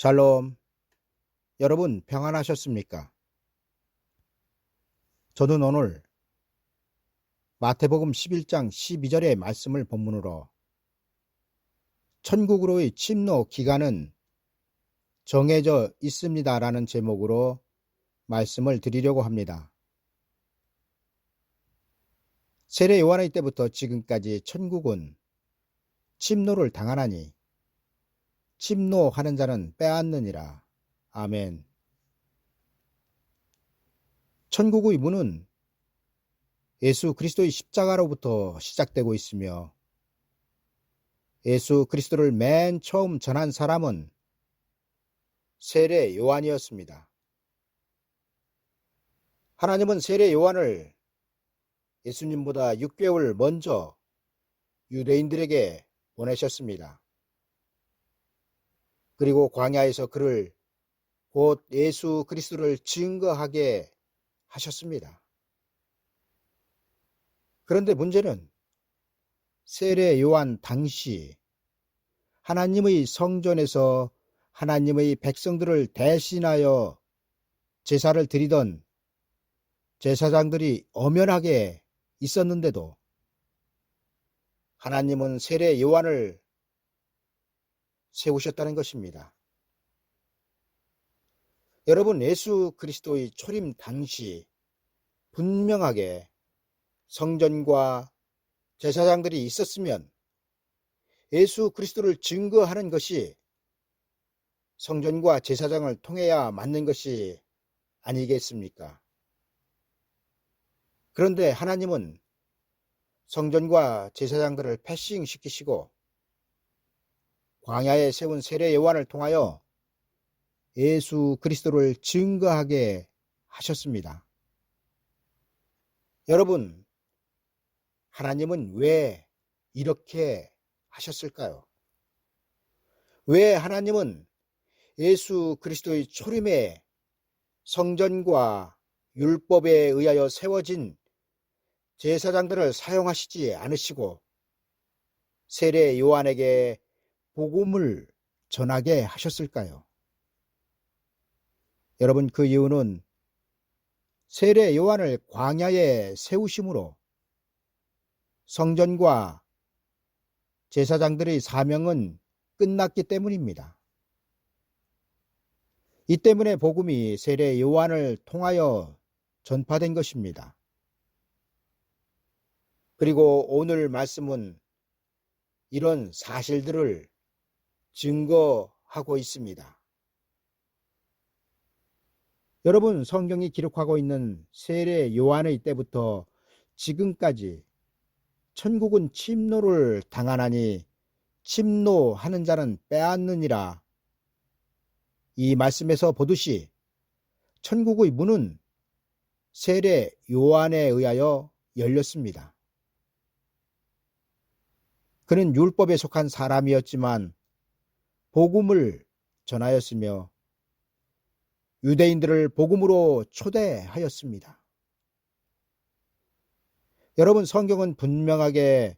샬롬. 여러분 평안하셨습니까? 저는 오늘 마태복음 11장 12절의 말씀을 본문으로 천국으로의 침노 기간은 정해져 있습니다라는 제목으로 말씀을 드리려고 합니다. 세례 요한의 때부터 지금까지 천국은 침노를 당하나니 침노하는 자는 빼앗느니라. 아멘. 천국의 문은 예수 그리스도의 십자가로부터 시작되고 있으며 예수 그리스도를 맨 처음 전한 사람은 세례 요한이었습니다. 하나님은 세례 요한을 예수님보다 6개월 먼저 유대인들에게 보내셨습니다. 그리고 광야에서 그를 곧 예수 그리스도를 증거하게 하셨습니다. 그런데 문제는 세례 요한 당시 하나님의 성전에서 하나님의 백성들을 대신하여 제사를 드리던 제사장들이 엄연하게 있었는데도 하나님은 세례 요한을 세우셨다는 것입니다. 여러분, 예수 그리스도의 초림 당시 분명하게 성전과 제사장들이 있었으면 예수 그리스도를 증거하는 것이 성전과 제사장을 통해야 맞는 것이 아니겠습니까? 그런데 하나님은 성전과 제사장들을 패싱시키시고 광야에 세운 세례 요한을 통하여 예수 그리스도를 증거하게 하셨습니다. 여러분, 하나님은 왜 이렇게 하셨을까요? 왜 하나님은 예수 그리스도의 초림에 성전과 율법에 의하여 세워진 제사장들을 사용하시지 않으시고 세례 요한에게 복음을 전하게 하셨을까요? 여러분, 그 이유는 세례 요한을 광야에 세우심으로 성전과 제사장들의 사명은 끝났기 때문입니다. 이 때문에 복음이 세례 요한을 통하여 전파된 것입니다. 그리고 오늘 말씀은 이런 사실들을 증거하고 있습니다. 여러분, 성경이 기록하고 있는 세례 요한의 때부터 지금까지 천국은 침노를 당하나니 침노하는 자는 빼앗느니라. 이 말씀에서 보듯이 천국의 문은 세례 요한에 의하여 열렸습니다. 그는 율법에 속한 사람이었지만 복음을 전하였으며 유대인들을 복음으로 초대하였습니다. 여러분, 성경은 분명하게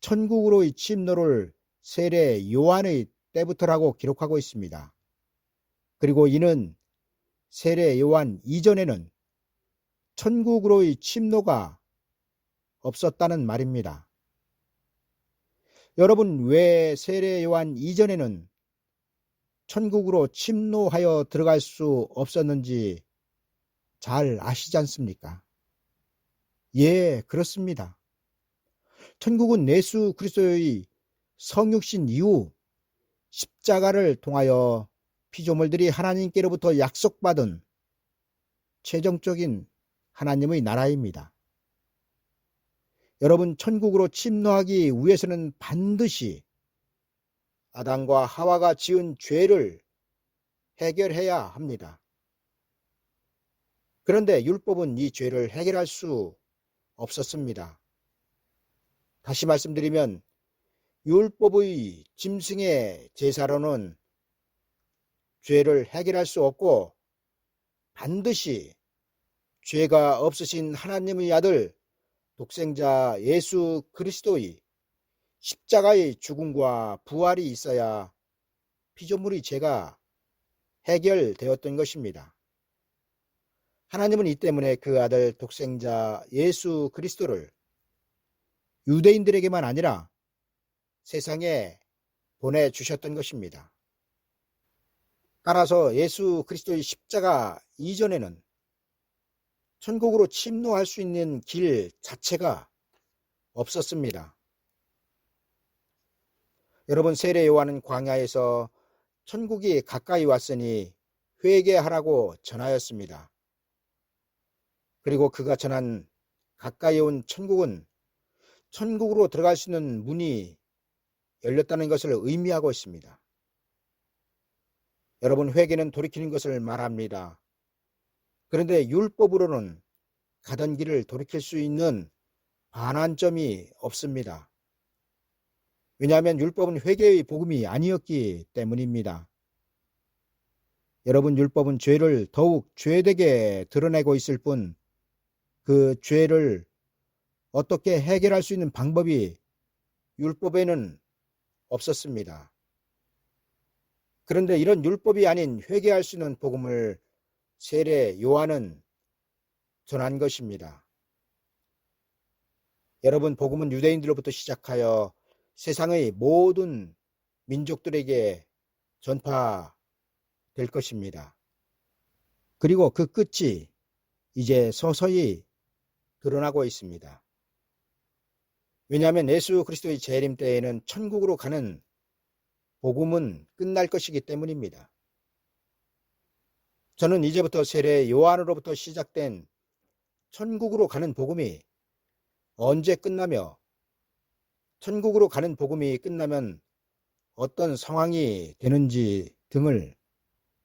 천국으로의 침노를 세례 요한의 때부터라고 기록하고 있습니다. 그리고 이는 세례 요한 이전에는 천국으로의 침노가 없었다는 말입니다. 여러분, 왜 세례 요한 이전에는 천국으로 침노하여 들어갈 수 없었는지 잘 아시지 않습니까? 예, 그렇습니다. 천국은 예수 그리스도의 성육신 이후 십자가를 통하여 피조물들이 하나님께로부터 약속받은 최종적인 하나님의 나라입니다. 여러분, 천국으로 침노하기 위해서는 반드시 아담과 하와가 지은 죄를 해결해야 합니다. 그런데 율법은 이 죄를 해결할 수 없었습니다. 다시 말씀드리면 율법의 짐승의 제사로는 죄를 해결할 수 없고 반드시 죄가 없으신 하나님의 아들 독생자 예수 그리스도의 십자가의 죽음과 부활이 있어야 피조물의 죄가 해결되었던 것입니다. 하나님은 이 때문에 그 아들 독생자 예수 그리스도를 유대인들에게만 아니라 세상에 보내주셨던 것입니다. 따라서 예수 그리스도의 십자가 이전에는 천국으로 침노할 수 있는 길 자체가 없었습니다. 여러분, 세례 요한은 광야에서 천국이 가까이 왔으니 회개하라고 전하였습니다. 그리고 그가 전한 가까이 온 천국은 천국으로 들어갈 수 있는 문이 열렸다는 것을 의미하고 있습니다. 여러분, 회개는 돌이키는 것을 말합니다. 그런데 율법으로는 가던 길을 돌이킬 수 있는 반환점이 없습니다. 왜냐하면 율법은 회개의 복음이 아니었기 때문입니다. 여러분, 율법은 죄를 더욱 죄되게 드러내고 있을 뿐 그 죄를 어떻게 해결할 수 있는 방법이 율법에는 없었습니다. 그런데 이런 율법이 아닌 회개할 수 있는 복음을 세례 요한은 전한 것입니다. 여러분, 복음은 유대인들로부터 시작하여 세상의 모든 민족들에게 전파될 것입니다. 그리고 그 끝이 이제 서서히 드러나고 있습니다. 왜냐하면 예수 그리스도의 재림 때에는 천국으로 가는 복음은 끝날 것이기 때문입니다. 저는 이제부터 세례 요한으로부터 시작된 천국으로 가는 복음이 언제 끝나며 천국으로 가는 복음이 끝나면 어떤 상황이 되는지 등을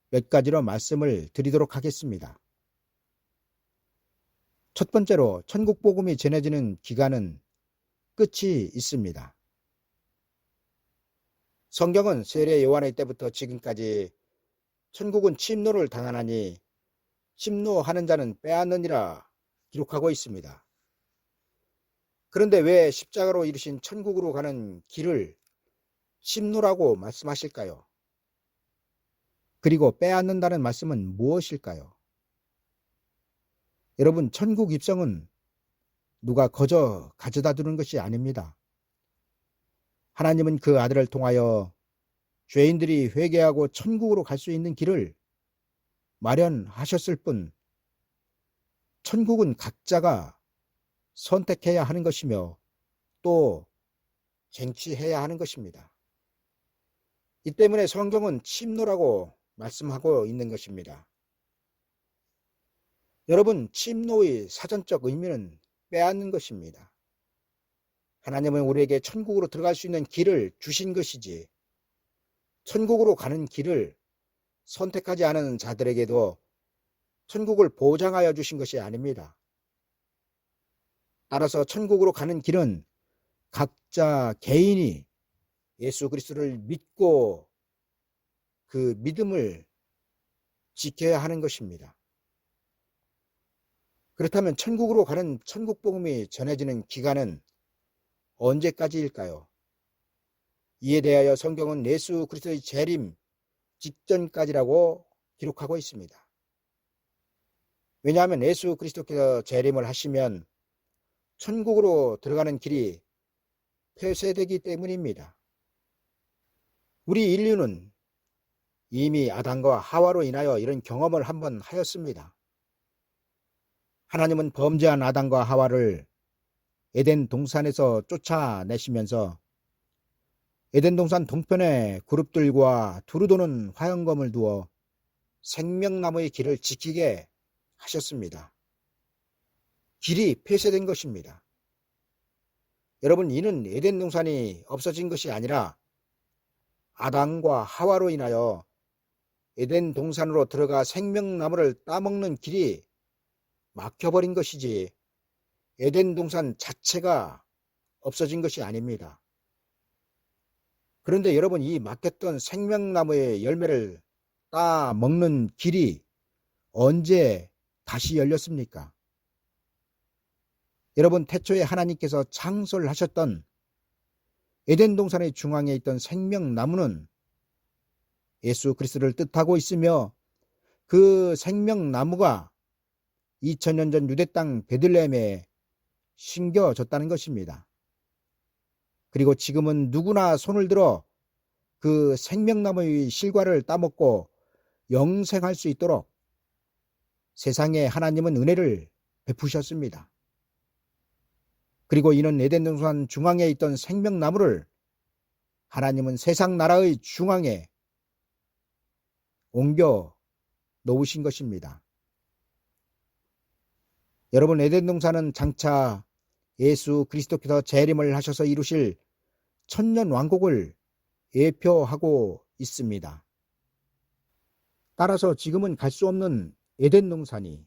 몇 가지로 말씀을 드리도록 하겠습니다. 첫 번째로 천국 복음이 전해지는 기간은 끝이 있습니다. 성경은 세례 요한의 때부터 지금까지 천국은 침노를 당하나니 침노하는 자는 빼앗느니라 기록하고 있습니다. 그런데 왜 십자가로 이루신 천국으로 가는 길을 침노라고 말씀하실까요? 그리고 빼앗는다는 말씀은 무엇일까요? 여러분, 천국 입성은 누가 거저 가져다 두는 것이 아닙니다. 하나님은 그 아들을 통하여 죄인들이 회개하고 천국으로 갈 수 있는 길을 마련하셨을 뿐 천국은 각자가 선택해야 하는 것이며 또 쟁취해야 하는 것입니다. 이 때문에 성경은 침노라고 말씀하고 있는 것입니다. 여러분, 침노의 사전적 의미는 빼앗는 것입니다. 하나님은 우리에게 천국으로 들어갈 수 있는 길을 주신 것이지 천국으로 가는 길을 선택하지 않은 자들에게도 천국을 보장하여 주신 것이 아닙니다. 따라서 천국으로 가는 길은 각자 개인이 예수 그리스도를 믿고 그 믿음을 지켜야 하는 것입니다. 그렇다면 천국으로 가는 천국 복음이 전해지는 기간은 언제까지일까요? 이에 대하여 성경은 예수 그리스도의 재림 직전까지라고 기록하고 있습니다. 왜냐하면 예수 그리스도께서 재림을 하시면 천국으로 들어가는 길이 폐쇄되기 때문입니다. 우리 인류는 이미 아담과 하와로 인하여 이런 경험을 한번 하였습니다. 하나님은 범죄한 아담과 하와를 에덴 동산에서 쫓아내시면서 에덴 동산 동편에 그룹들과 두루 도는 화영검을 두어 생명나무의 길을 지키게 하셨습니다. 길이 폐쇄된 것입니다. 여러분, 이는 에덴 동산이 없어진 것이 아니라 아담과 하와로 인하여 에덴 동산으로 들어가 생명나무를 따먹는 길이 막혀버린 것이지 에덴 동산 자체가 없어진 것이 아닙니다. 그런데 여러분, 이 막혔던 생명나무의 열매를 따먹는 길이 언제 다시 열렸습니까? 여러분, 태초에 하나님께서 창조를 하셨던 에덴 동산의 중앙에 있던 생명나무는 예수 그리스도를 뜻하고 있으며 그 생명나무가 2000년 전 유대 땅 베들레헴에 심겨졌다는 것입니다. 그리고 지금은 누구나 손을 들어 그 생명나무의 실과를 따먹고 영생할 수 있도록 세상에 하나님은 은혜를 베푸셨습니다. 그리고 이는 에덴 동산 중앙에 있던 생명나무를 하나님은 세상 나라의 중앙에 옮겨 놓으신 것입니다. 여러분, 에덴 동산은 장차 예수 그리스도께서 재림을 하셔서 이루실 천년 왕국을 예표하고 있습니다. 따라서 지금은 갈 수 없는 에덴 동산이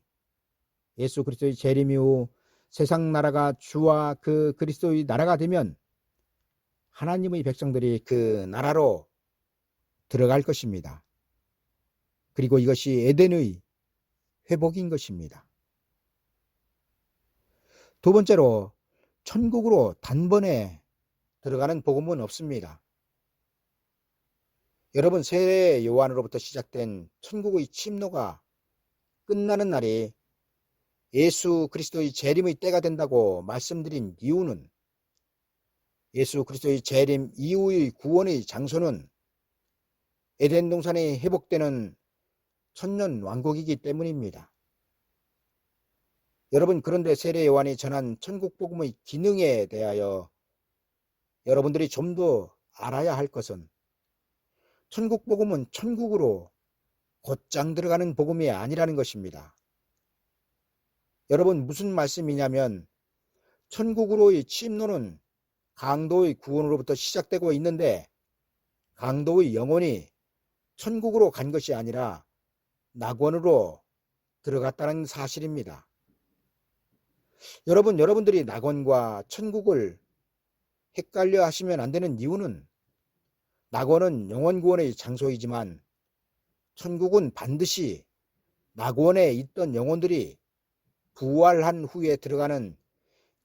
예수 그리스도의 재림 이후 세상 나라가 주와 그 그리스도의 나라가 되면 하나님의 백성들이 그 나라로 들어갈 것입니다. 그리고 이것이 에덴의 회복인 것입니다. 두 번째로, 천국으로 단번에 들어가는 복음은 없습니다. 여러분, 세례 요한으로부터 시작된 천국의 침노가 끝나는 날이 예수 그리스도의 재림의 때가 된다고 말씀드린 이유는 예수 그리스도의 재림 이후의 구원의 장소는 에덴 동산이 회복되는 천년 왕국이기 때문입니다. 여러분, 그런데 세례 요한이 전한 천국 복음의 기능에 대하여 여러분들이 좀 더 알아야 할 것은 천국 복음은 천국으로 곧장 들어가는 복음이 아니라는 것입니다. 여러분, 무슨 말씀이냐면 천국으로의 침노는 강도의 구원으로부터 시작되고 있는데 강도의 영혼이 천국으로 간 것이 아니라 낙원으로 들어갔다는 사실입니다. 여러분들이 낙원과 천국을 헷갈려 하시면 안 되는 이유는 낙원은 영혼 구원의 장소이지만 천국은 반드시 낙원에 있던 영혼들이 부활한 후에 들어가는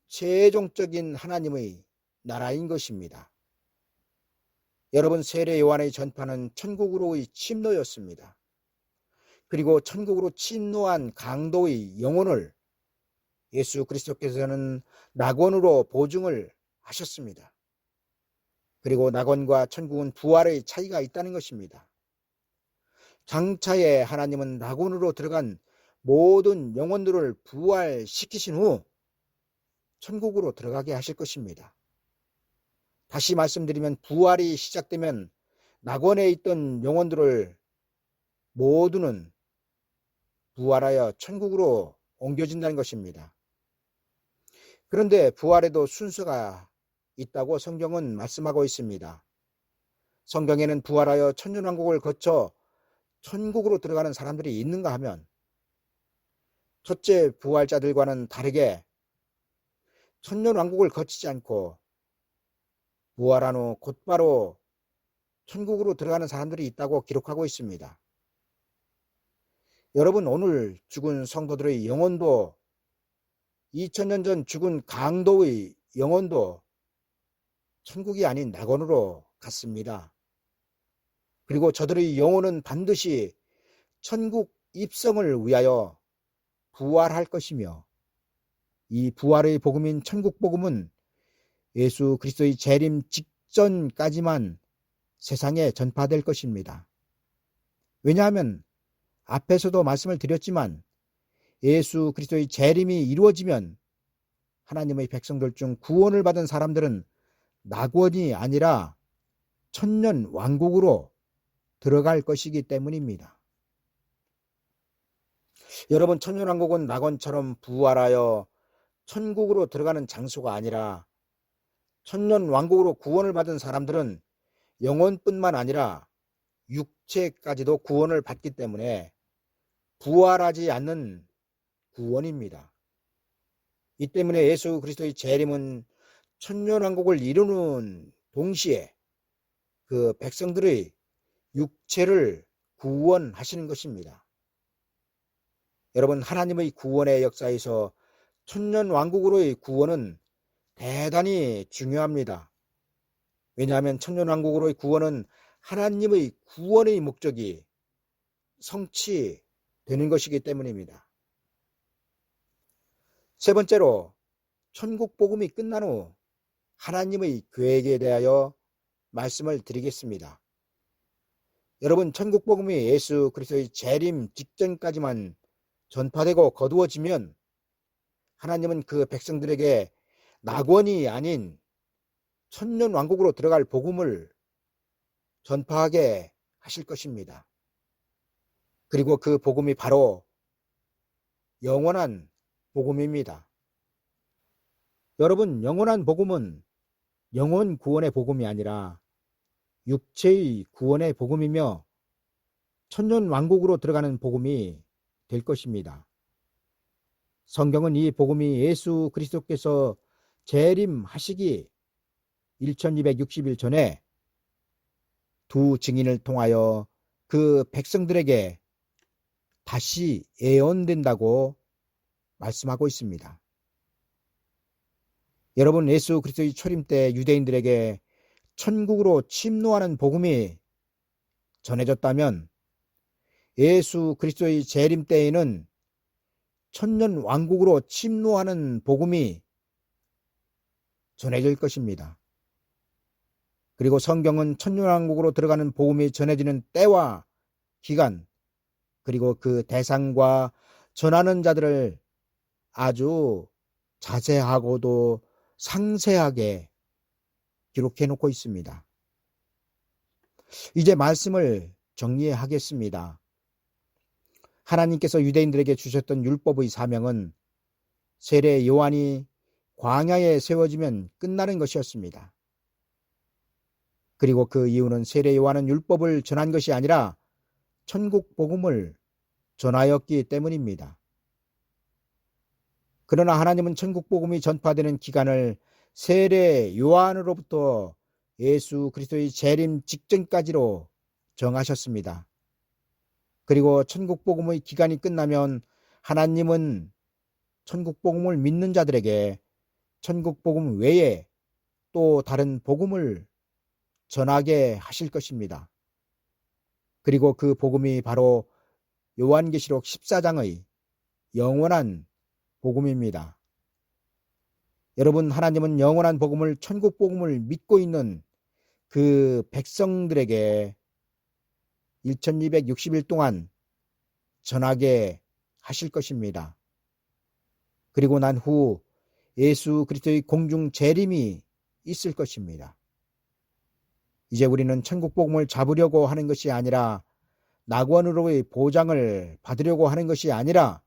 최종적인 하나님의 나라인 것입니다. 여러분, 세례 요한의 전파는 천국으로의 침노였습니다. 그리고 천국으로 침노한 강도의 영혼을 예수 그리스도께서는 낙원으로 보증을 하셨습니다. 그리고 낙원과 천국은 부활의 차이가 있다는 것입니다. 장차에 하나님은 낙원으로 들어간 모든 영혼들을 부활시키신 후 천국으로 들어가게 하실 것입니다. 다시 말씀드리면 부활이 시작되면 낙원에 있던 영혼들을 모두는 부활하여 천국으로 옮겨진다는 것입니다. 그런데 부활에도 순서가 있다고 성경은 말씀하고 있습니다. 성경에는 부활하여 천년왕국을 거쳐 천국으로 들어가는 사람들이 있는가 하면 첫째 부활자들과는 다르게 천년왕국을 거치지 않고 부활한 후 곧바로 천국으로 들어가는 사람들이 있다고 기록하고 있습니다. 여러분, 오늘 죽은 성도들의 영혼도 2000년 전 죽은 강도의 영혼도 천국이 아닌 낙원으로 갔습니다. 그리고 저들의 영혼은 반드시 천국 입성을 위하여 부활할 것이며 이 부활의 복음인 천국 복음은 예수 그리스도의 재림 직전까지만 세상에 전파될 것입니다. 왜냐하면 앞에서도 말씀을 드렸지만 예수 그리스도의 재림이 이루어지면 하나님의 백성들 중 구원을 받은 사람들은 낙원이 아니라 천년 왕국으로 들어갈 것이기 때문입니다. 여러분, 천년 왕국은 낙원처럼 부활하여 천국으로 들어가는 장소가 아니라 천년 왕국으로 구원을 받은 사람들은 영혼뿐만 아니라 육체까지도 구원을 받기 때문에 부활하지 않는 구원입니다. 이 때문에 예수 그리스도의 재림은 천년왕국을 이루는 동시에 그 백성들의 육체를 구원하시는 것입니다. 여러분, 하나님의 구원의 역사에서 천년왕국으로의 구원은 대단히 중요합니다. 왜냐하면 천년왕국으로의 구원은 하나님의 구원의 목적이 성취되는 것이기 때문입니다. 세 번째로 천국 복음이 끝난 후 하나님의 계획에 대하여 말씀을 드리겠습니다. 여러분, 천국 복음이 예수 그리스도의 재림 직전까지만 전파되고 거두어지면 하나님은 그 백성들에게 낙원이 아닌 천년 왕국으로 들어갈 복음을 전파하게 하실 것입니다. 그리고 그 복음이 바로 영원한 복음입니다. 여러분, 영원한 복음은 영혼 구원의 복음이 아니라 육체의 구원의 복음이며 천년 왕국으로 들어가는 복음이 될 것입니다. 성경은 이 복음이 예수 그리스도께서 재림하시기 1260일 전에 두 증인을 통하여 그 백성들에게 다시 예언된다고 말씀하고 있습니다. 여러분, 예수 그리스도의 초림 때 유대인들에게 천국으로 침노하는 복음이 전해졌다면 예수 그리스도의 재림 때에는 천년 왕국으로 침노하는 복음이 전해질 것입니다. 그리고 성경은 천년 왕국으로 들어가는 복음이 전해지는 때와 기간, 그리고 그 대상과 전하는 자들을 아주 자세하고도 상세하게 기록해 놓고 있습니다. 이제 말씀을 정리하겠습니다. 하나님께서 유대인들에게 주셨던 율법의 사명은 세례 요한이 광야에 세워지면 끝나는 것이었습니다. 그리고 그 이유는 세례 요한은 율법을 전한 것이 아니라 천국 복음을 전하였기 때문입니다. 그러나 하나님은 천국 복음이 전파되는 기간을 세례 요한으로부터 예수 그리스도의 재림 직전까지로 정하셨습니다. 그리고 천국 복음의 기간이 끝나면 하나님은 천국 복음을 믿는 자들에게 천국 복음 외에 또 다른 복음을 전하게 하실 것입니다. 그리고 그 복음이 바로 요한계시록 14장의 영원한 복음입니다. 여러분, 하나님은 영원한 복음을, 천국 복음을 믿고 있는 그 백성들에게 1260일 동안 전하게 하실 것입니다. 그리고 난 후 예수 그리스도의 공중 재림이 있을 것입니다. 이제 우리는 천국 복음을 잡으려고 하는 것이 아니라 낙원으로의 보장을 받으려고 하는 것이 아니라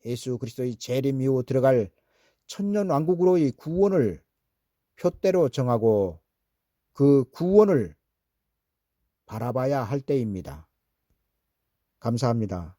예수 그리스도의 재림 이후 들어갈 천년 왕국으로의 구원을 표대로 정하고 그 구원을 바라봐야 할 때입니다. 감사합니다.